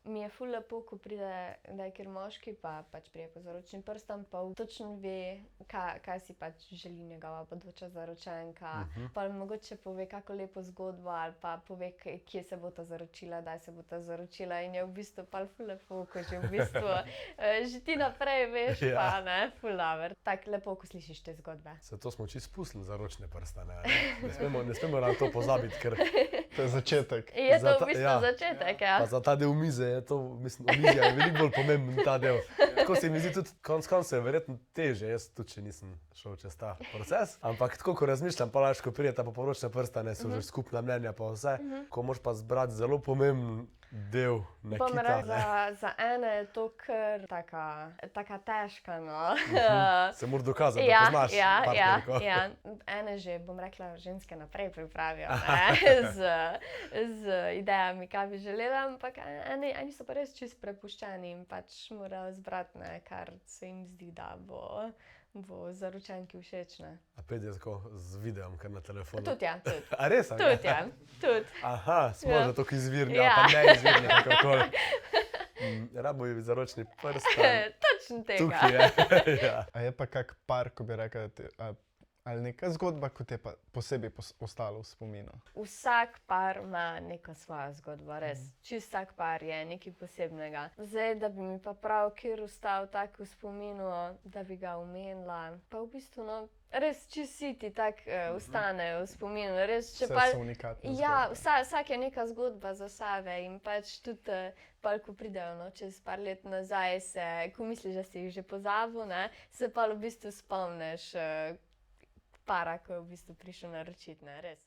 Mi je ful lepo, ko pride kdaj kjer moški, pa pač prije po zaročni prstan, pa točno ve, kaj si pač želi njegova bodoča zaročenka. Pa mogoče pove kako lepo zgodbo ali pa pove, kje se bosta zaročila, kdaj se bosta zaročila in je v bistvu pol ful lepo, ko že v bistvu že ti naprej veš, pa ne, ful dobro. Tako lepo, ko slišiš te zgodbe. Zato smo čisto spustili zaročne prstane, ne smemo na to pozabiti, ker To je začetek. Je to v bistvu začetek, ja. Pa za ta del mize je to, mislim, omizja je veliko bolj pomemben ta del. Tako se mi zdi tudi konec koncev verjetno težje, jaz tudi še nisem šel čez ta proces. Ampak tako, ko razmišljam, pa lažko prideta pa poročne prstane, so že skupna mnenja pa vse, ko moraš pa zbrati zelo pomemben del nakita. Bom rekla, za ene je to kar taka težka, no. Se moraš dokazati, da poznaš partnerko. Ja. Ene že, bom rekla, ženske naprej pripravijo, ne, z idejami, kaj bi želela, ampak eni so pa res čisto prepuščeni in pač morajo zbrati, ne, kar se jim zdi, da bo zaročenki všeč, ne. A pride tako z videom, kar na telefonu? Tudi ja, tudi. A res? Tudi ja, tudi. Aha, smo že toliko izvirni, ali pa neizvirni, kakorkoli. Rabo je zaročni prstan. Točno tega. Tukaj je, ja. A je pa kak par, ko bi rekel, ali neka zgodba, ko ti je pa posebej ostalo v spominu? Vsak par ima neko svojo zgodbo, res. Čisto vsak par je nekaj posebnega. Zdaj, da bi mi pa prav kjer ostal tak v spominu, da bi ga omenila, pa v bistvu, no, res čisto vsi ti tako ostanejo v spominu. Res, če Vse so unikatne zgodbe. Ja, vsak je neka zgodba za sebe in pač tudi pol, ko pridejo, no, čez par let nazaj, ko misliš, da si jih že pozabil, ne, se pol v bistvu spomniš para, ko je v bistvu prišel naročit, ne, res.